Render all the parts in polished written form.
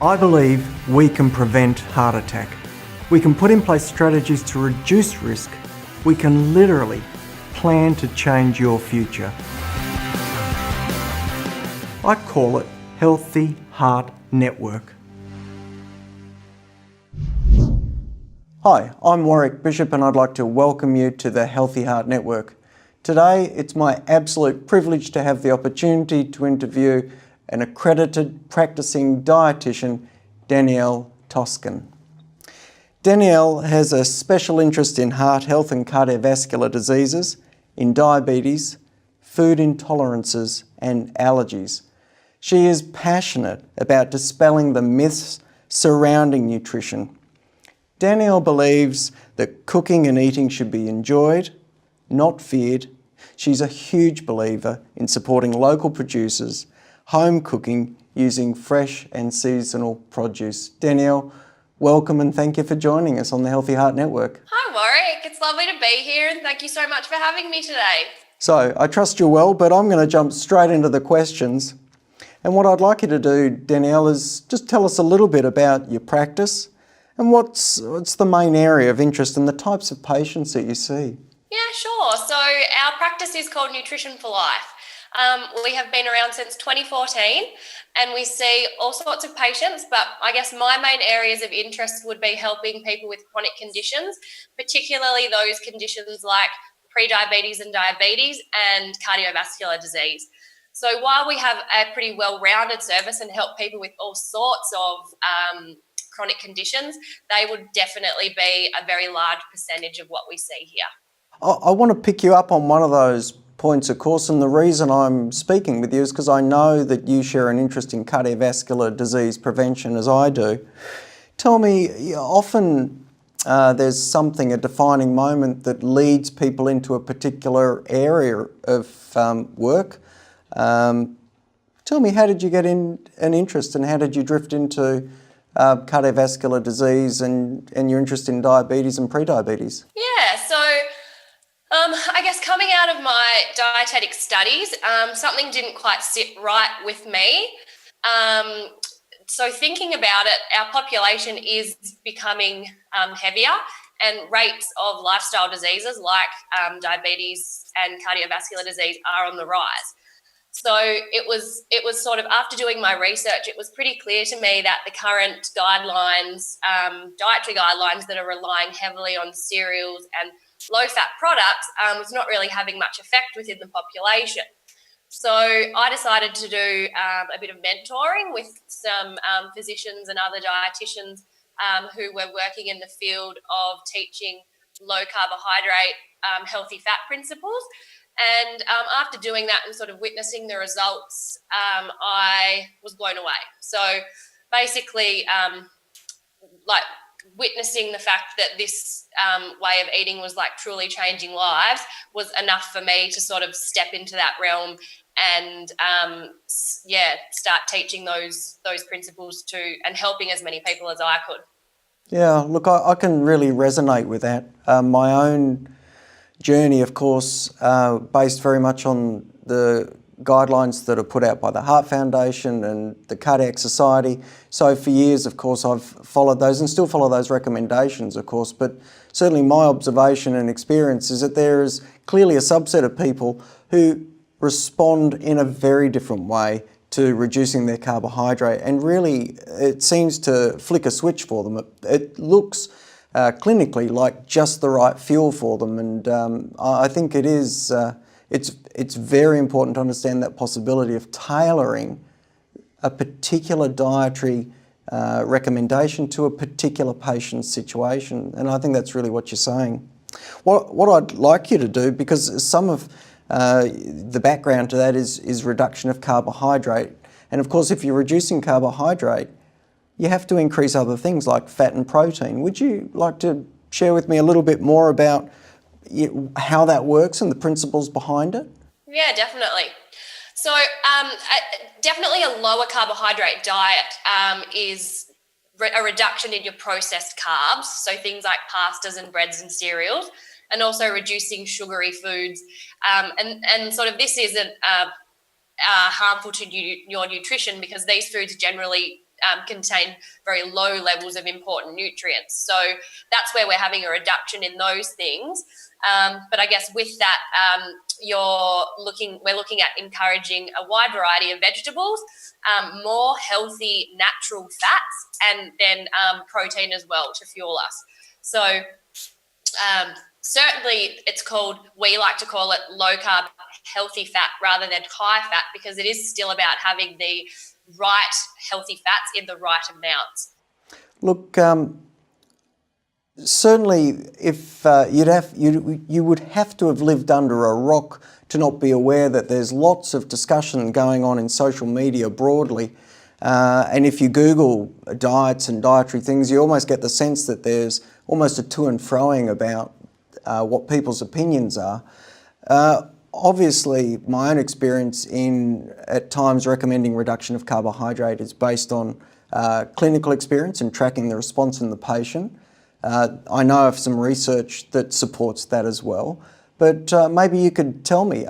I believe we can prevent heart attack. We can put in place strategies to reduce risk. We can literally plan to change your future. I call it Healthy Heart Network. Hi, I'm Warwick Bishop and I'd like to welcome you to the Healthy Heart Network. Today, it's my absolute privilege to have the opportunity to interview an accredited practising dietitian, Danielle Toscan. Danielle has a special interest in heart health and cardiovascular diseases, in diabetes, food intolerances and allergies. She is passionate about dispelling the myths surrounding nutrition. Danielle believes that cooking and eating should be enjoyed, not feared. She's a huge believer in supporting local producers, home cooking using fresh and seasonal produce. Danielle, welcome and thank you for joining us on the Healthy Heart Network. Hi Warwick, it's lovely to be here and thank you so much for having me today. So, I trust you're well, but I'm going to jump straight into the questions. And what I'd like you to do, Danielle, is just tell us a little bit about your practice and what's the main area of interest and the types of patients that you see. Yeah, sure. So our practice is called Nutrition for Life. We have been around since 2014 and we see all sorts of patients, but I guess my main areas of interest would be helping people with chronic conditions, particularly those conditions like pre-diabetes and diabetes and cardiovascular disease. So while we have a pretty well-rounded service and help people with all sorts of chronic conditions, they would definitely be a very large percentage of what we see here. I want to pick you up on one of those points, of course, and the reason I'm speaking with you is because I know that you share an interest in cardiovascular disease prevention as I do. Tell me, often there's something, a defining moment that leads people into a particular area of work. Tell me, how did you get an interest and how did you drift into cardiovascular disease and your interest in diabetes and pre-diabetes? Yeah, so I guess coming out of my dietetic studies, something didn't quite sit right with me. So thinking about it, our population is becoming heavier and rates of lifestyle diseases like diabetes and cardiovascular disease are on the rise. So it was sort of, after doing my research, it was pretty clear to me that the current guidelines, dietary guidelines that are relying heavily on cereals and low-fat products was not really having much effect within the population. So I decided to do a bit of mentoring with some physicians and other dietitians who were working in the field of teaching low carbohydrate, healthy fat principles. And after doing that and sort of witnessing the results, I was blown away. So basically, like witnessing the fact that this way of eating was like truly changing lives was enough for me to sort of step into that realm and start teaching those principles to and helping as many people as I could. Yeah, look, I can really resonate with that. My own journey, of course, based very much on the guidelines that are put out by the Heart Foundation and the Cardiac Society. So for years, of course, I've followed those and still follow those recommendations, of course, but certainly my observation and experience is that there is clearly a subset of people who respond in a very different way to reducing their carbohydrate, and really it seems to flick a switch for them. It looks clinically like just the right fuel for them, and I think it is it's very important to understand that possibility of tailoring a particular dietary recommendation to a particular patient's situation, and I think that's really what you're saying. What I'd like you to do, because some of the background to that is reduction of carbohydrate, and of course if you're reducing carbohydrate, you have to increase other things like fat and protein. Would you like to share with me a little bit more about how that works and the principles behind it? Yeah, definitely. So definitely a lower carbohydrate diet is a reduction in your processed carbs, so things like pastas and breads and cereals, and also reducing sugary foods. And sort of this isn't harmful to your nutrition because these foods generally contain very low levels of important nutrients. So that's where we're having a reduction in those things. But I guess with that, we're looking at encouraging a wide variety of vegetables, more healthy natural fats, and then protein as well to fuel us. So certainly we like to call it low carb healthy fat rather than high fat, because it is still about having the right healthy fats in the right amounts. Look, certainly if you would have to have lived under a rock to not be aware that there's lots of discussion going on in social media broadly. And if you Google diets and dietary things, you almost get the sense that there's almost a to and froing about what people's opinions are. Obviously, my own experience in at times recommending reduction of carbohydrate is based on clinical experience and tracking the response in the patient. I know of some research that supports that as well, but maybe you could tell me,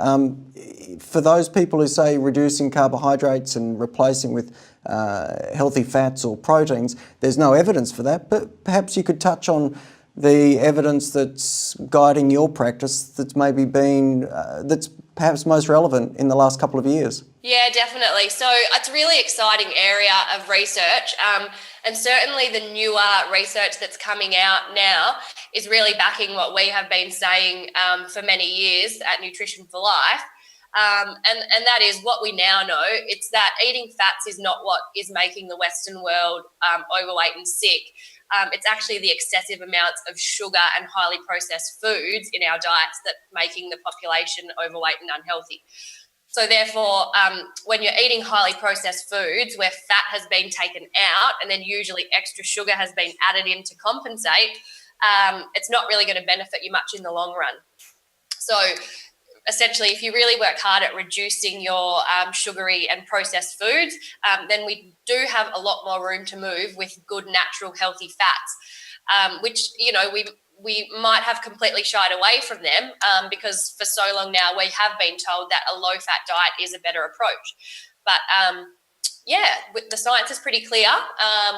for those people who say reducing carbohydrates and replacing with healthy fats or proteins, there's no evidence for that, but perhaps you could touch on the evidence that's guiding your practice that's maybe been, that's perhaps most relevant in the last couple of years. Yeah, definitely. So it's a really exciting area of research, and certainly the newer research that's coming out now is really backing what we have been saying for many years at Nutrition for Life. And that is what we now know. It's that eating fats is not what is making the Western world overweight and sick. It's actually the excessive amounts of sugar and highly processed foods in our diets that making the population overweight and unhealthy. So therefore, when you're eating highly processed foods where fat has been taken out and then usually extra sugar has been added in to compensate, it's not really going to benefit you much in the long run. So essentially, if you really work hard at reducing your sugary and processed foods, then we do have a lot more room to move with good, natural, healthy fats, which, we might have completely shied away from them because for so long now we have been told that a low-fat diet is a better approach. But the science is pretty clear.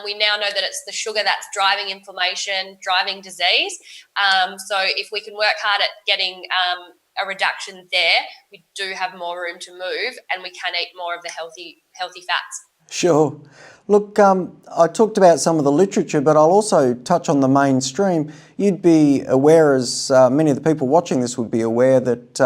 We now know that it's the sugar that's driving inflammation, driving disease. So if we can work hard at getting a reduction there, we do have more room to move and we can eat more of the healthy fats. Sure. Look, I talked about some of the literature, but I'll also touch on the mainstream. You'd be aware, as many of the people watching this would be aware, that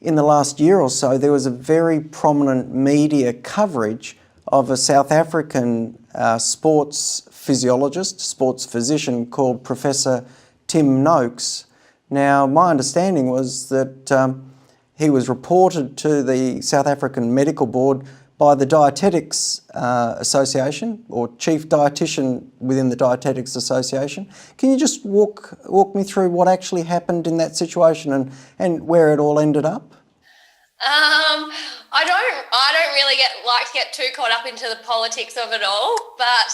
in the last year or so there was a very prominent media coverage of a South African sports physiologist, sports physician called Professor Tim Noakes. Now, my understanding was that he was reported to the South African Medical Board by the Dietetics Association, or Chief Dietitian within the Dietetics Association. Can you just walk me through what actually happened in that situation and where it all ended up? I don't really like to get too caught up into the politics of it all, but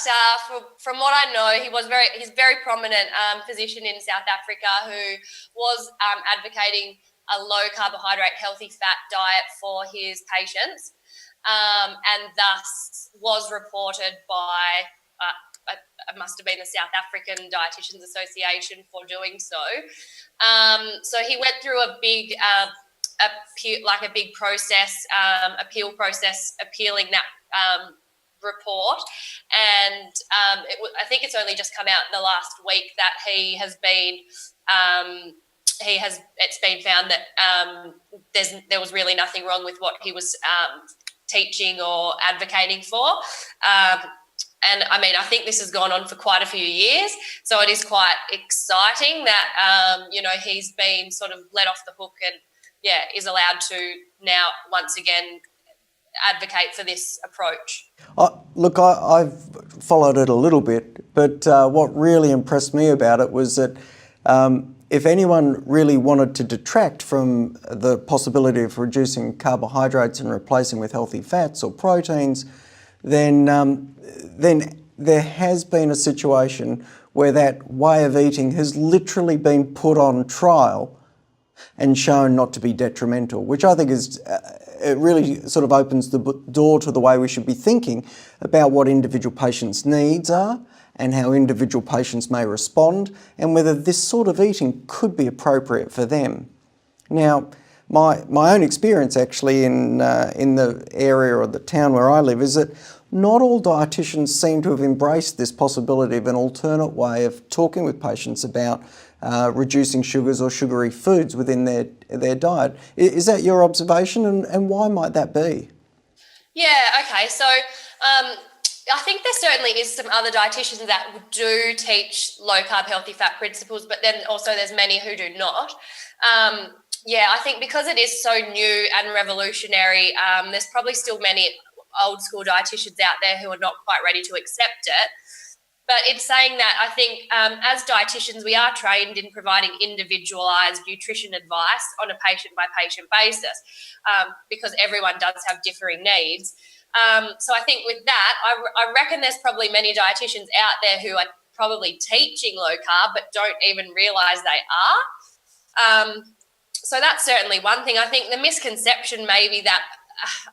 from what I know, he's a very prominent physician in South Africa who was advocating a low carbohydrate, healthy fat diet for his patients, and thus was reported by it must have been the South African Dietitians Association for doing so. So he went through a big appeal process, appealing that report, and I think it's only just come out in the last week that it's been found that there was really nothing wrong with what he was teaching or advocating for. And I mean, I think this has gone on for quite a few years. So it is quite exciting that, he's been sort of let off the hook and, is allowed to now once again advocate for this approach. Look, I've followed it a little bit, but what really impressed me about it was that if anyone really wanted to detract from the possibility of reducing carbohydrates and replacing with healthy fats or proteins, then there has been a situation where that way of eating has literally been put on trial and shown not to be detrimental, which I think is it really sort of opens the door to the way we should be thinking about what individual patients' needs are and how individual patients may respond and whether this sort of eating could be appropriate for them. Now, my own experience actually in the area or the town where I live is that not all dietitians seem to have embraced this possibility of an alternate way of talking with patients about reducing sugars or sugary foods within their diet. Is that your observation, and why might that be? Yeah, okay. So I think there certainly is some other dietitians that do teach low carb, healthy fat principles, but then also there's many who do not. Yeah, I think because it is so new and revolutionary, there's probably still many old school dietitians out there who are not quite ready to accept it. But in saying that, I think as dietitians, we are trained in providing individualised nutrition advice on a patient-by-patient basis because everyone does have differing needs. So I think with that, I reckon there's probably many dietitians out there who are probably teaching low carb but don't even realise they are. So that's certainly one thing. I think the misconception maybe that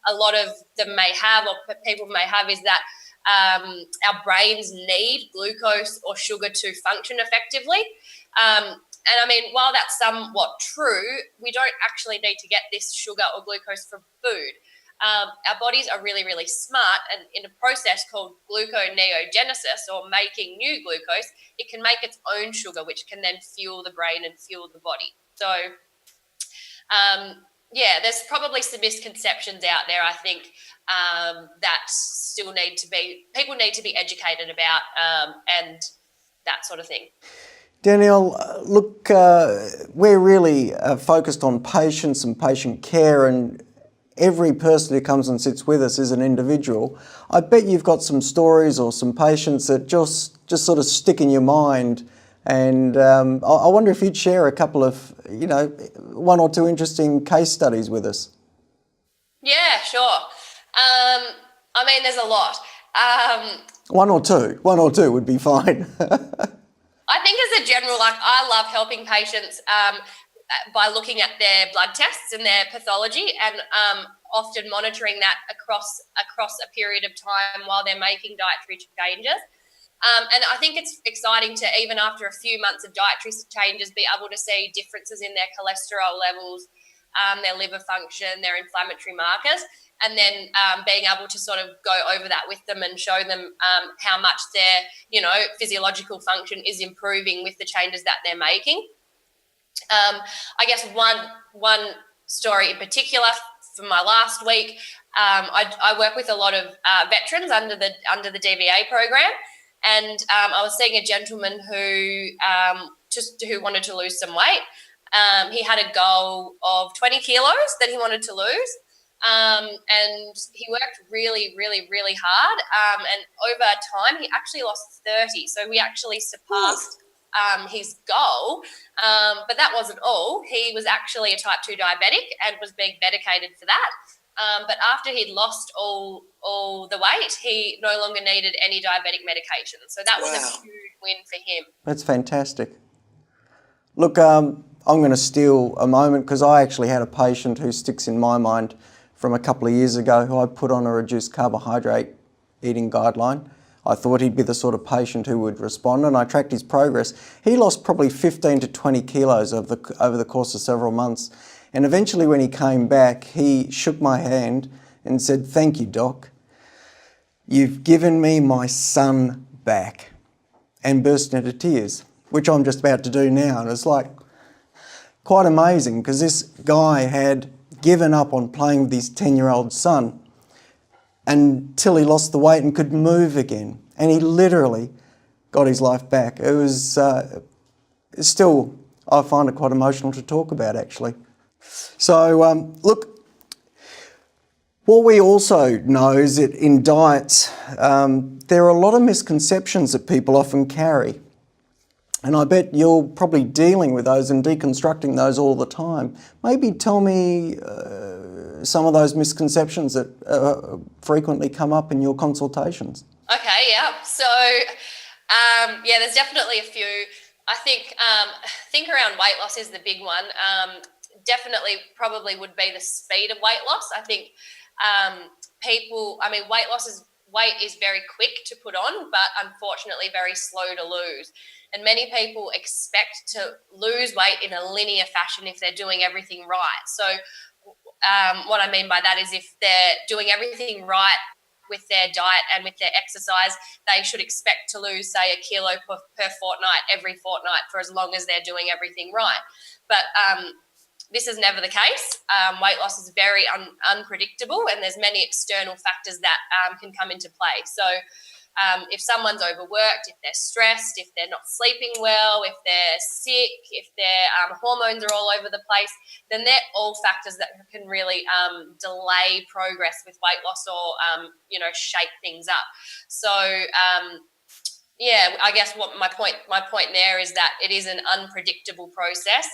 a lot of them may have or people may have is that our brains need glucose or sugar to function effectively. And I mean, while that's somewhat true, we don't actually need to get this sugar or glucose from food. Our bodies are really, really smart, and in a process called gluconeogenesis, or making new glucose, it can make its own sugar, which can then fuel the brain and fuel the body. So yeah, there's probably some misconceptions out there, I think, that still people need to be educated about and that sort of thing. Danielle, look, we're really focused on patients and patient care, and every person who comes and sits with us is an individual. I bet you've got some stories or some patients that just sort of stick in your mind. And I wonder if you'd share a couple of, one or two interesting case studies with us. Yeah, sure. I mean, there's a lot. One or two would be fine. I think as a general, I love helping patients by looking at their blood tests and their pathology, and often monitoring that across a period of time while they're making dietary changes. And I think it's exciting to, even after a few months of dietary changes, be able to see differences in their cholesterol levels, their liver function, their inflammatory markers, and then being able to sort of go over that with them and show them how much their, physiological function is improving with the changes that they're making. I guess one story in particular from my last week, I work with a lot of veterans under the DVA program. And I was seeing a gentleman who wanted to lose some weight. He had a goal of 20 kilos that he wanted to lose. And he worked really, really, really hard. And over time, he actually lost 30. So we actually surpassed his goal. But that wasn't all. He was actually a type 2 diabetic and was being medicated for that. But after he'd lost all the weight, he no longer needed any diabetic medication. So that was a huge win for him. That's fantastic. Look, I'm going to steal a moment because I actually had a patient who sticks in my mind from a couple of years ago who I put on a reduced carbohydrate eating guideline. I thought he'd be the sort of patient who would respond, and I tracked his progress. He lost probably 15 to 20 kilos over the course of several months. And eventually when he came back, he shook my hand and said, "Thank you, Doc. You've given me my son back," and burst into tears, which I'm just about to do now. And it's like quite amazing because this guy had given up on playing with his 10-year-old son until he lost the weight and could move again. And he literally got his life back. It was still, I find it quite emotional to talk about, actually. So, look, what we also know is that in diets, there are a lot of misconceptions that people often carry. And I bet you're probably dealing with those and deconstructing those all the time. Maybe tell me some of those misconceptions that frequently come up in your consultations. Okay, yeah. So, there's definitely a few. I think around weight loss is the big one. definitely probably would be the speed of weight loss. I think weight is very quick to put on, but unfortunately very slow to lose. And many people expect to lose weight in a linear fashion if they're doing everything right. So what I mean by that is if they're doing everything right with their diet and with their exercise, they should expect to lose, say, 1 kilo per fortnight every fortnight for as long as they're doing everything right. But this is never the case. Weight loss is very unpredictable, and there's many external factors that can come into play. So if someone's overworked, if they're stressed, if they're not sleeping well, if they're sick, if their hormones are all over the place, then they're all factors that can really delay progress with weight loss or, shake things up. So, I guess what my point there is that it is an unpredictable process.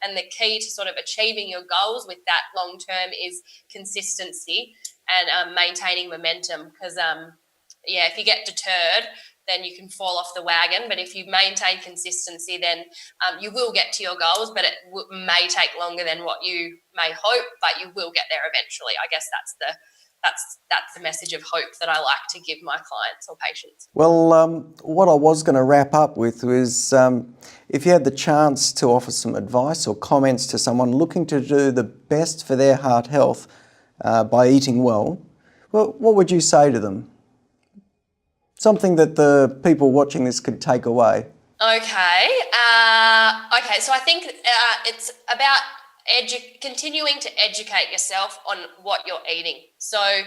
And the key to sort of achieving your goals with that long term is consistency and maintaining momentum. Because, if you get deterred, then you can fall off the wagon. But if you maintain consistency, then you will get to your goals, but it may take longer than what you may hope, but you will get there eventually. I guess that's the message of hope that I like to give my clients or patients. Well, what I was going to wrap up with was if you had the chance to offer some advice or comments to someone looking to do the best for their heart health by eating well, what would you say to them? Something that the people watching this could take away. Okay. So I think it's about continuing to educate yourself on what you're eating. So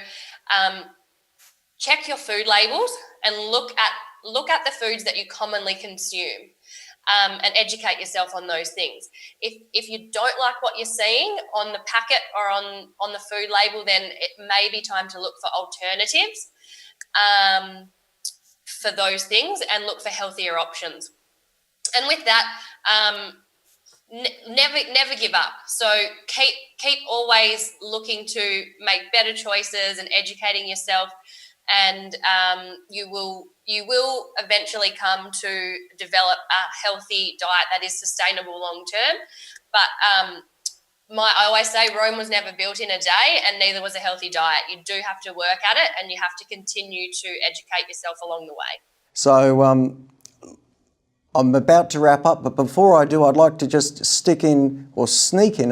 check your food labels and look at the foods that you commonly consume, and educate yourself on those things. If you don't like what you're seeing on the packet or on the food label, then it may be time to look for alternatives for those things and look for healthier options. And with that, never give up. So keep always looking to make better choices and educating yourself, and you will eventually come to develop a healthy diet that is sustainable long term. But I always say Rome was never built in a day, and neither was a healthy diet. You do have to work at it, and you have to continue to educate yourself along the way. So I'm about to wrap up, but before I do, I'd like to just sneak in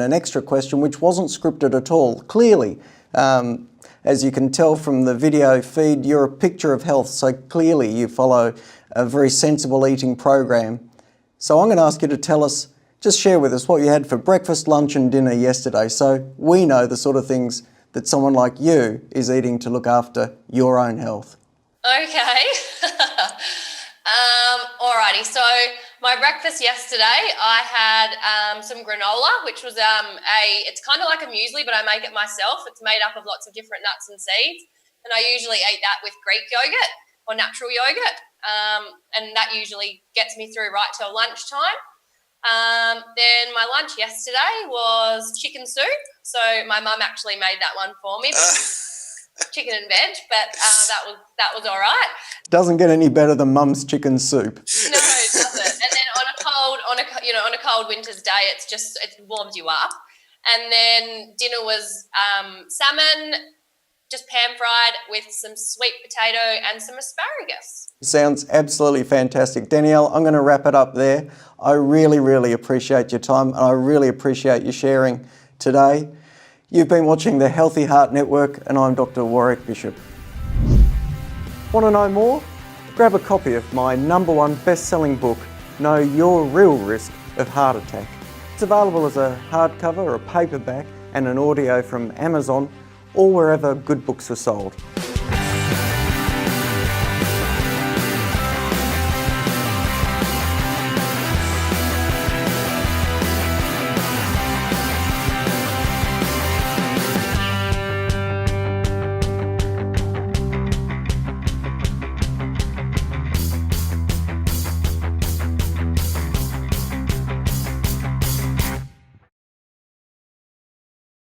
an extra question which wasn't scripted at all. Clearly, as you can tell from the video feed, you're a picture of health, so clearly you follow a very sensible eating program. So I'm going to ask you to just share with us what you had for breakfast, lunch and dinner yesterday, so we know the sort of things that someone like you is eating to look after your own health. Okay. Alrighty, so my breakfast yesterday, I had some granola, which was it's kind of like a muesli, but I make it myself. It's made up of lots of different nuts and seeds, and I usually eat that with Greek yogurt or natural yogurt, and that usually gets me through right till lunchtime. Then my lunch yesterday was chicken soup, so my mum actually made that one for me. Chicken and veg, but that was all right. Doesn't get any better than mum's chicken soup. No, it doesn't. And then on a cold winter's day, it warms you up. And then dinner was salmon, just pan fried with some sweet potato and some asparagus. Sounds absolutely fantastic. Danielle, I'm going to wrap it up there. I really, really appreciate your time, and I really appreciate you sharing today. You've been watching the Healthy Heart Network, and I'm Dr. Warwick Bishop. Want to know more? Grab a copy of my #1 best-selling book, Know Your Real Risk of Heart Attack. It's available as a hardcover, a paperback, and an audio from Amazon, or wherever good books are sold.